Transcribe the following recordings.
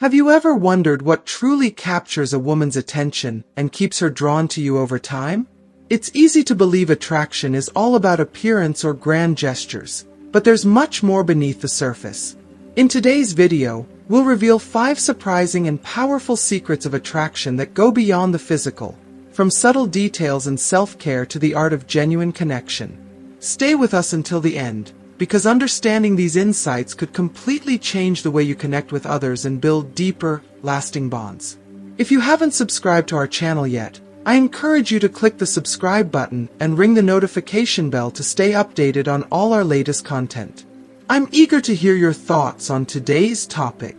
Have you ever wondered what truly captures a woman's attention and keeps her drawn to you over time? It's easy to believe attraction is all about appearance or grand gestures, but there's much more beneath the surface. In today's video, we'll reveal 5 surprising and powerful secrets of attraction that go beyond the physical, from subtle details and self-care to the art of genuine connection. Stay with us until the end, because understanding these insights could completely change the way you connect with others and build deeper, lasting bonds. If you haven't subscribed to our channel yet, I encourage you to click the subscribe button and ring the notification bell to stay updated on all our latest content. I'm eager to hear your thoughts on today's topic.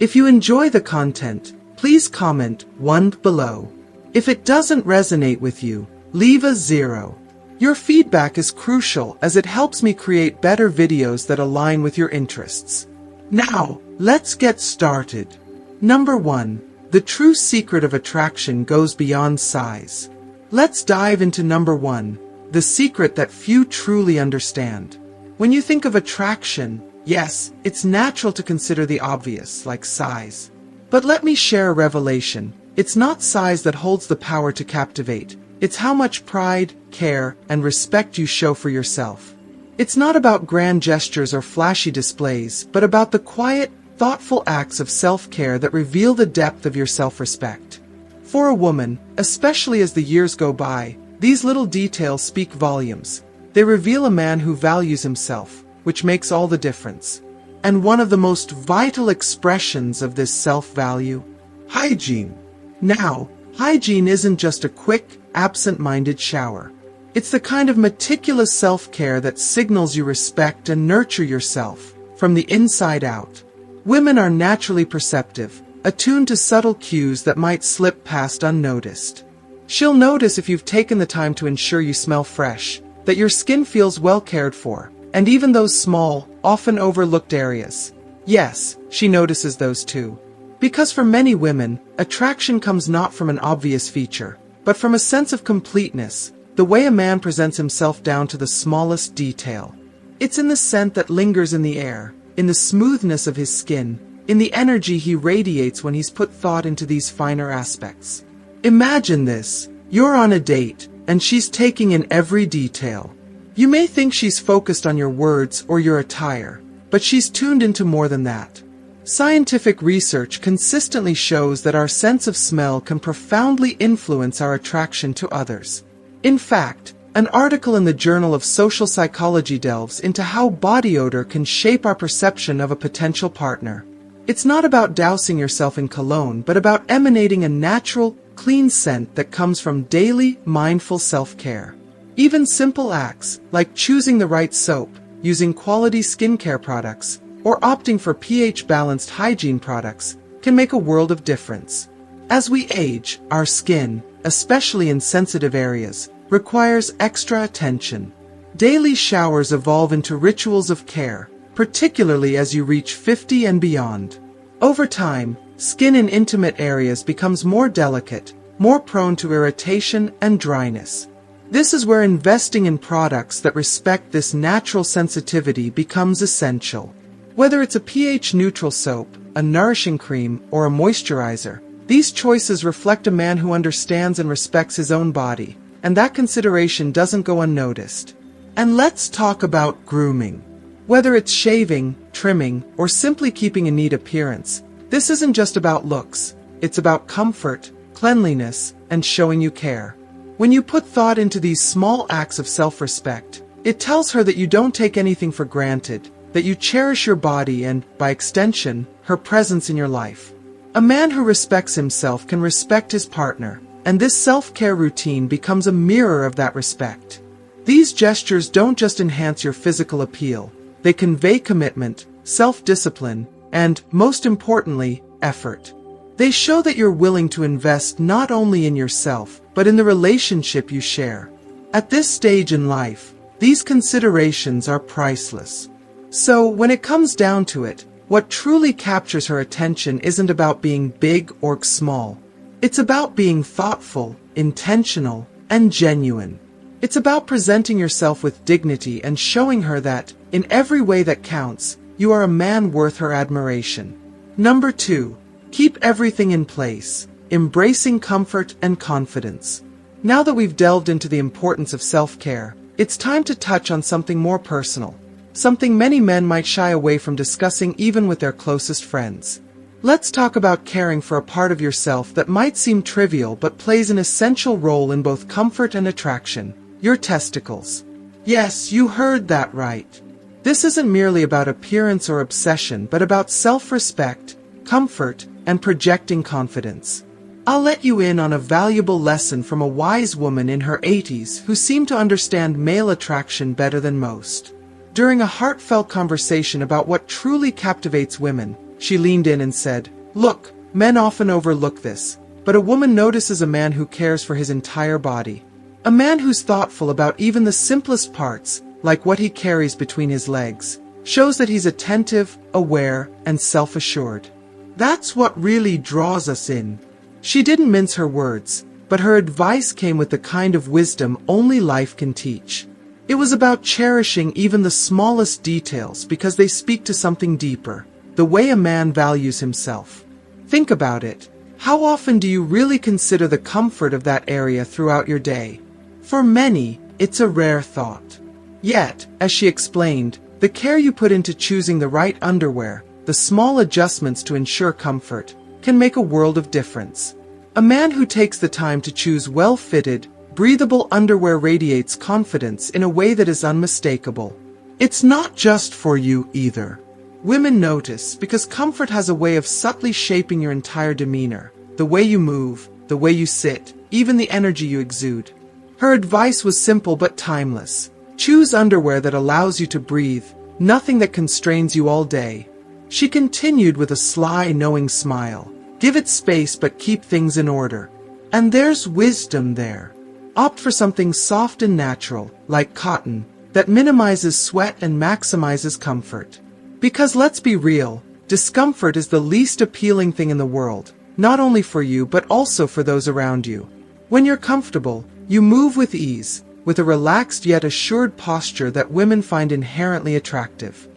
If you enjoy the content, please comment 1 below. If it doesn't resonate with you, leave a 0. Your feedback is crucial as it helps me create better videos that align with your interests. Now, let's get started. Number 1. The true secret of attraction goes beyond size. Let's dive into number 1, the secret that few truly understand. When you think of attraction, yes, it's natural to consider the obvious, like size. But let me share a revelation. It's not size that holds the power to captivate. It's how much pride, care, and respect you show for yourself. It's not about grand gestures or flashy displays, but about the quiet, thoughtful acts of self-care that reveal the depth of your self-respect. For a woman, especially as the years go by, these little details speak volumes. They reveal a man who values himself, which makes all the difference. And one of the most vital expressions of this self-value: hygiene. Now, hygiene isn't just a quick, absent-minded shower. It's the kind of meticulous self-care that signals you respect and nurture yourself from the inside out. Women are naturally perceptive, attuned to subtle cues that might slip past unnoticed. She'll notice if you've taken the time to ensure you smell fresh, that your skin feels well cared for, and even those small, often overlooked areas. Yes, she notices those too. Because for many women, attraction comes not from an obvious feature, but from a sense of completeness, the way a man presents himself down to the smallest detail. It's in the scent that lingers in the air, in the smoothness of his skin, in the energy he radiates when he's put thought into these finer aspects. Imagine this: you're on a date, and she's taking in every detail. You may think she's focused on your words or your attire, but she's tuned into more than that. Scientific research consistently shows that our sense of smell can profoundly influence our attraction to others. In fact, an article in the Journal of Social Psychology delves into how body odor can shape our perception of a potential partner. It's not about dousing yourself in cologne, but about emanating a natural, clean scent that comes from daily, mindful self-care. Even simple acts, like choosing the right soap, using quality skincare products, or opting for pH-balanced hygiene products, can make a world of difference. As we age, our skin, especially in sensitive areas, requires extra attention. Daily showers evolve into rituals of care, particularly as you reach 50 and beyond. Over time, skin in intimate areas becomes more delicate, more prone to irritation and dryness. This is where investing in products that respect this natural sensitivity becomes essential. Whether it's a pH-neutral soap, a nourishing cream, or a moisturizer, these choices reflect a man who understands and respects his own body, and that consideration doesn't go unnoticed. And let's talk about grooming. Whether it's shaving, trimming, or simply keeping a neat appearance, this isn't just about looks. It's about comfort, cleanliness, and showing you care. When you put thought into these small acts of self-respect, it tells her that you don't take anything for granted, that you cherish your body and, by extension, her presence in your life. A man who respects himself can respect his partner, and this self-care routine becomes a mirror of that respect. These gestures don't just enhance your physical appeal, they convey commitment, self-discipline, and, most importantly, effort. They show that you're willing to invest not only in yourself, but in the relationship you share. At this stage in life, these considerations are priceless. So, when it comes down to it, what truly captures her attention isn't about being big or small. It's about being thoughtful, intentional, and genuine. It's about presenting yourself with dignity and showing her that, in every way that counts, you are a man worth her admiration. Number 2. Keep everything in place, embracing comfort and confidence. Now that we've delved into the importance of self-care, it's time to touch on something more personal. Something many men might shy away from discussing even with their closest friends. Let's talk about caring for a part of yourself that might seem trivial but plays an essential role in both comfort and attraction: your testicles. Yes, you heard that right. This isn't merely about appearance or obsession, but about self-respect, comfort, and projecting confidence. I'll let you in on a valuable lesson from a wise woman in her 80s who seemed to understand male attraction better than most. During a heartfelt conversation about what truly captivates women, she leaned in and said, "Look, men often overlook this, but a woman notices a man who cares for his entire body. A man who's thoughtful about even the simplest parts, like what he carries between his legs, shows that he's attentive, aware, and self-assured. That's what really draws us in." She didn't mince her words, but her advice came with the kind of wisdom only life can teach. It was about cherishing even the smallest details because they speak to something deeper: the way a man values himself. Think about it. How often do you really consider the comfort of that area throughout your day? For many, it's a rare thought. Yet, as she explained, the care you put into choosing the right underwear, the small adjustments to ensure comfort, can make a world of difference. A man who takes the time to choose well-fitted, breathable underwear radiates confidence in a way that is unmistakable. It's not just for you either. Women notice because comfort has a way of subtly shaping your entire demeanor: the way you move, the way you sit, even the energy you exude. Her advice was simple but timeless. Choose underwear that allows you to breathe, nothing that constrains you all day. She continued with a sly, knowing smile. Give it space but keep things in order. And there's wisdom there. Opt for something soft and natural, like cotton, that minimizes sweat and maximizes comfort. Because let's be real, discomfort is the least appealing thing in the world, not only for you but also for those around you. When you're comfortable, you move with ease, with a relaxed yet assured posture that women find inherently attractive.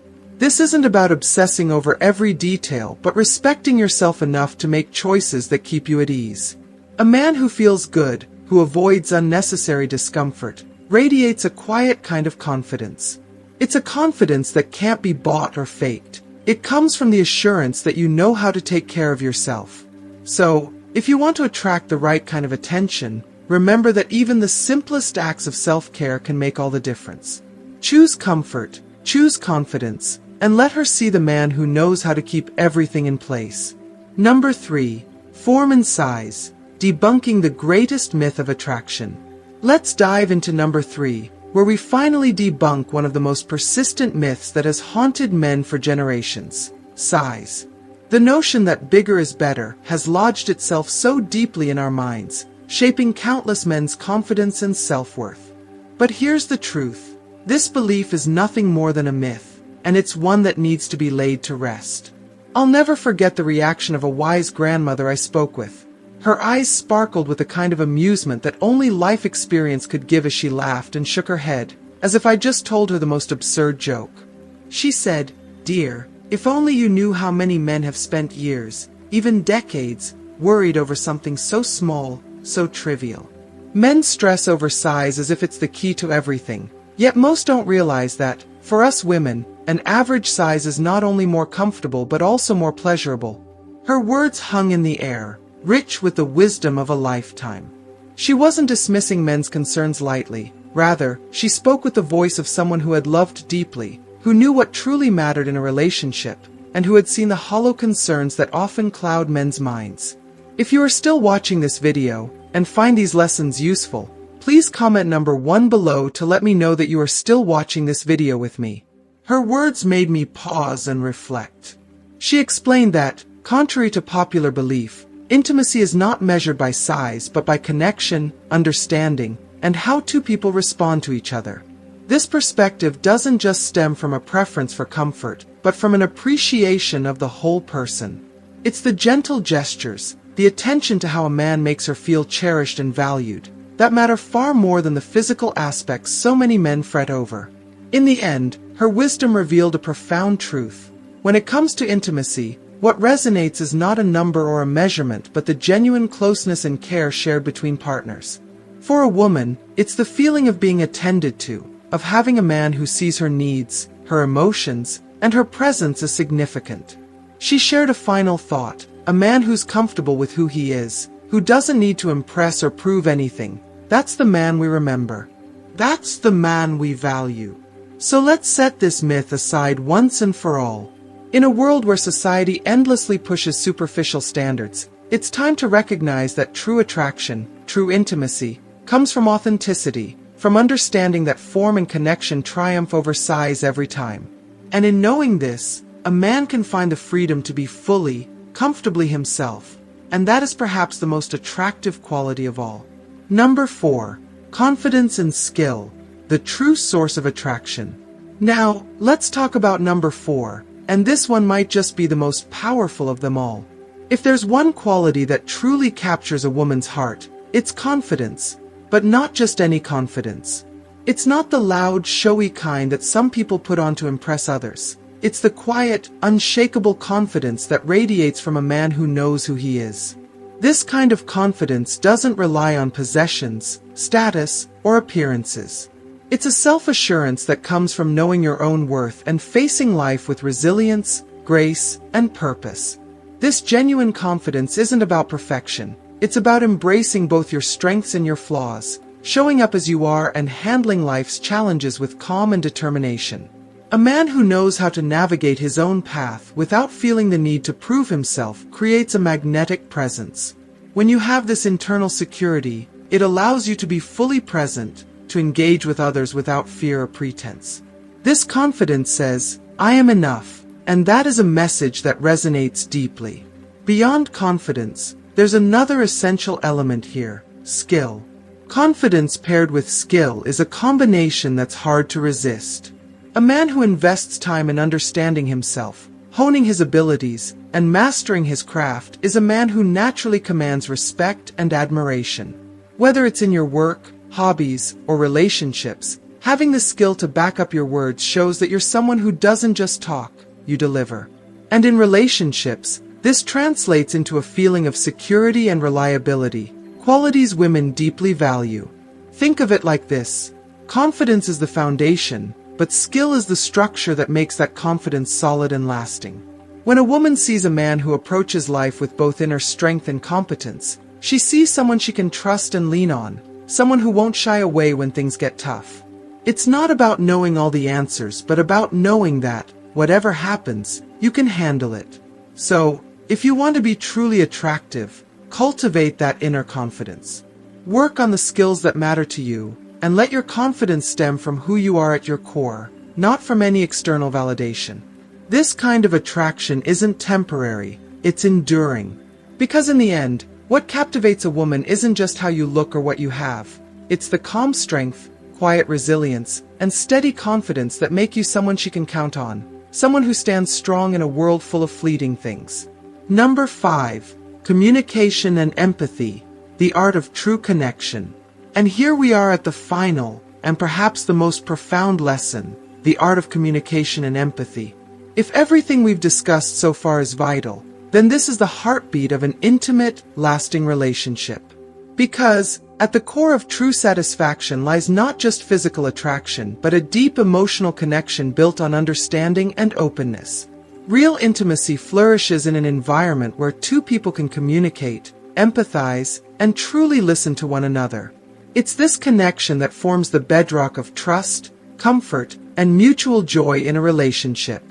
This isn't about obsessing over every detail, but respecting yourself enough to make choices that keep you at ease. A man who feels good, who avoids unnecessary discomfort, radiates a quiet kind of confidence. It's a confidence that can't be bought or faked. It comes from the assurance that you know how to take care of yourself. So, if you want to attract the right kind of attention, remember that even the simplest acts of self-care can make all the difference. Choose comfort, choose confidence, and let her see the man who knows how to keep everything in place. Number 3. Form and size. Debunking the greatest myth of attraction. Let's dive into number 3, where we finally debunk one of the most persistent myths that has haunted men for generations: size. The notion that bigger is better has lodged itself so deeply in our minds, shaping countless men's confidence and self-worth. But here's the truth. This belief is nothing more than a myth, and it's one that needs to be laid to rest. I'll never forget the reaction of a wise grandmother I spoke with. Her eyes sparkled with a kind of amusement that only life experience could give as she laughed and shook her head, as if I'd just told her the most absurd joke. She said, "Dear, if only you knew how many men have spent years, even decades, worried over something so small, so trivial." Men stress over size as if it's the key to everything, yet most don't realize that, for us women, an average size is not only more comfortable but also more pleasurable. Her words hung in the air, rich with the wisdom of a lifetime. She wasn't dismissing men's concerns lightly. Rather, she spoke with the voice of someone who had loved deeply, who knew what truly mattered in a relationship, and who had seen the hollow concerns that often cloud men's minds. If you are still watching this video, and find these lessons useful, please comment number 1 below to let me know that you are still watching this video with me. Her words made me pause and reflect. She explained that, contrary to popular belief, intimacy is not measured by size but by connection, understanding, and how two people respond to each other. This perspective doesn't just stem from a preference for comfort, but from an appreciation of the whole person. It's the gentle gestures, the attention to how a man makes her feel cherished and valued, that matter far more than the physical aspects so many men fret over. In the end, her wisdom revealed a profound truth. When it comes to intimacy, What resonates is not a number or a measurement, but the genuine closeness and care shared between partners. For a woman, it's the feeling of being attended to, of having a man who sees her needs, her emotions, and her presence as significant. She shared a final thought: a man who's comfortable with who he is, who doesn't need to impress or prove anything. That's the man we remember. That's the man we value. So let's set this myth aside once and for all. In a world where society endlessly pushes superficial standards, it's time to recognize that true attraction, true intimacy, comes from authenticity, from understanding that form and connection triumph over size every time. And in knowing this, a man can find the freedom to be fully, comfortably himself. And that is perhaps the most attractive quality of all. Number 4. Confidence and skill, the true source of attraction. Now, let's talk about number 4, and this one might just be the most powerful of them all. If there's one quality that truly captures a woman's heart, it's confidence. But not just any confidence. It's not the loud, showy kind that some people put on to impress others. It's the quiet, unshakable confidence that radiates from a man who knows who he is. This kind of confidence doesn't rely on possessions, status, or appearances. It's a self-assurance that comes from knowing your own worth and facing life with resilience, grace, and purpose. This genuine confidence isn't about perfection. It's about embracing both your strengths and your flaws, showing up as you are and handling life's challenges with calm and determination. A man who knows how to navigate his own path without feeling the need to prove himself creates a magnetic presence. When you have this internal security, it allows you to be fully present, to engage with others without fear or pretense. This confidence says, "I am enough," and that is a message that resonates deeply. Beyond confidence, there's another essential element here: skill. Confidence paired with skill is a combination that's hard to resist. A man who invests time in understanding himself, honing his abilities, and mastering his craft is a man who naturally commands respect and admiration. Whether it's in your work, hobbies, or relationships, having the skill to back up your words shows that you're someone who doesn't just talk, you deliver. And in relationships, this translates into a feeling of security and reliability, qualities women deeply value. Think of it like this: confidence is the foundation, but skill is the structure that makes that confidence solid and lasting. When a woman sees a man who approaches life with both inner strength and competence, she sees someone she can trust and lean on, someone who won't shy away when things get tough. It's not about knowing all the answers, but about knowing that, whatever happens, you can handle it. So, if you want to be truly attractive, cultivate that inner confidence. Work on the skills that matter to you, and let your confidence stem from who you are at your core, not from any external validation. This kind of attraction isn't temporary, it's enduring. Because in the end, what captivates a woman isn't just how you look or what you have. It's the calm strength, quiet resilience, and steady confidence that make you someone she can count on, someone who stands strong in a world full of fleeting things. Number 5. Communication and empathy, the art of true connection. And here we are at the final, and perhaps the most profound lesson, the art of communication and empathy. If everything we've discussed so far is vital, then this is the heartbeat of an intimate, lasting relationship. Because, at the core of true satisfaction lies not just physical attraction, but a deep emotional connection built on understanding and openness. Real intimacy flourishes in an environment where two people can communicate, empathize, and truly listen to one another. It's this connection that forms the bedrock of trust, comfort, and mutual joy in a relationship.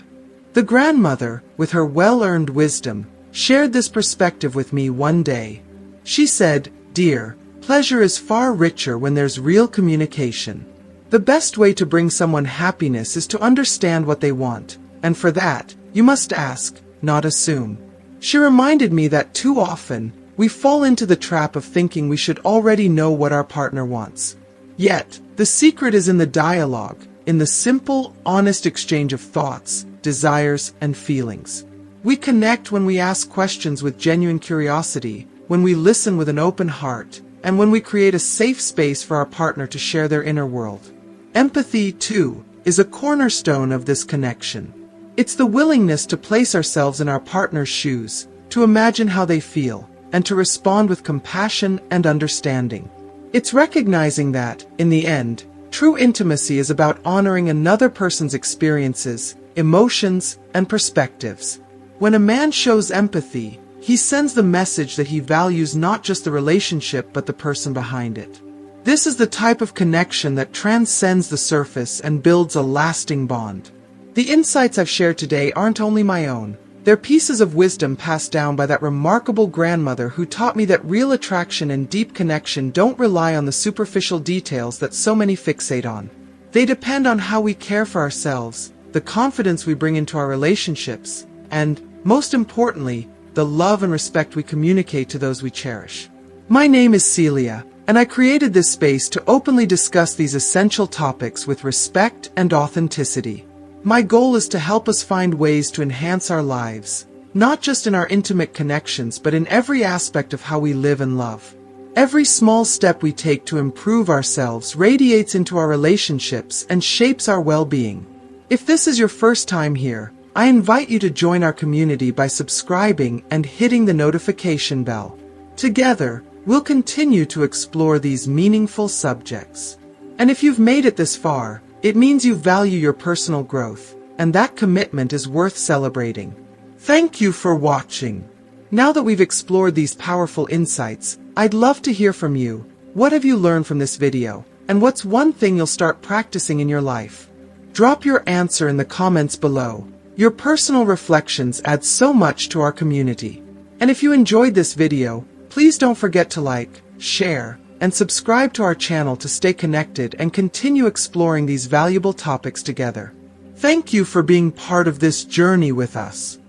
The grandmother, with her well-earned wisdom, shared this perspective with me one day. She said, "Dear, pleasure is far richer when there's real communication. The best way to bring someone happiness is to understand what they want, and for that, you must ask, not assume." She reminded me that too often, we fall into the trap of thinking we should already know what our partner wants. Yet, the secret is in the dialogue, in the simple, honest exchange of thoughts, desires, and feelings. We connect when we ask questions with genuine curiosity, when we listen with an open heart, and when we create a safe space for our partner to share their inner world. Empathy, too, is a cornerstone of this connection. It's the willingness to place ourselves in our partner's shoes, to imagine how they feel, and to respond with compassion and understanding. It's recognizing that, in the end, true intimacy is about honoring another person's experiences, emotions, and perspectives. When a man shows empathy, he sends the message that he values not just the relationship but the person behind it. This is the type of connection that transcends the surface and builds a lasting bond. The insights I've shared today aren't only my own. They're pieces of wisdom passed down by that remarkable grandmother who taught me that real attraction and deep connection don't rely on the superficial details that so many fixate on. They depend on how we care for ourselves, the confidence we bring into our relationships, and, most importantly, the love and respect we communicate to those we cherish. My name is Celia, and I created this space to openly discuss these essential topics with respect and authenticity. My goal is to help us find ways to enhance our lives, not just in our intimate connections but in every aspect of how we live and love. Every small step we take to improve ourselves radiates into our relationships and shapes our well-being. If this is your first time here, I invite you to join our community by subscribing and hitting the notification bell. Together, we'll continue to explore these meaningful subjects. And if you've made it this far, it means you value your personal growth, and that commitment is worth celebrating. Thank you for watching. Now that we've explored these powerful insights, I'd love to hear from you. What have you learned from this video, and what's one thing you'll start practicing in your life? Drop your answer in the comments below. Your personal reflections add so much to our community. And if you enjoyed this video, please don't forget to like, share, and subscribe to our channel to stay connected and continue exploring these valuable topics together. Thank you for being part of this journey with us.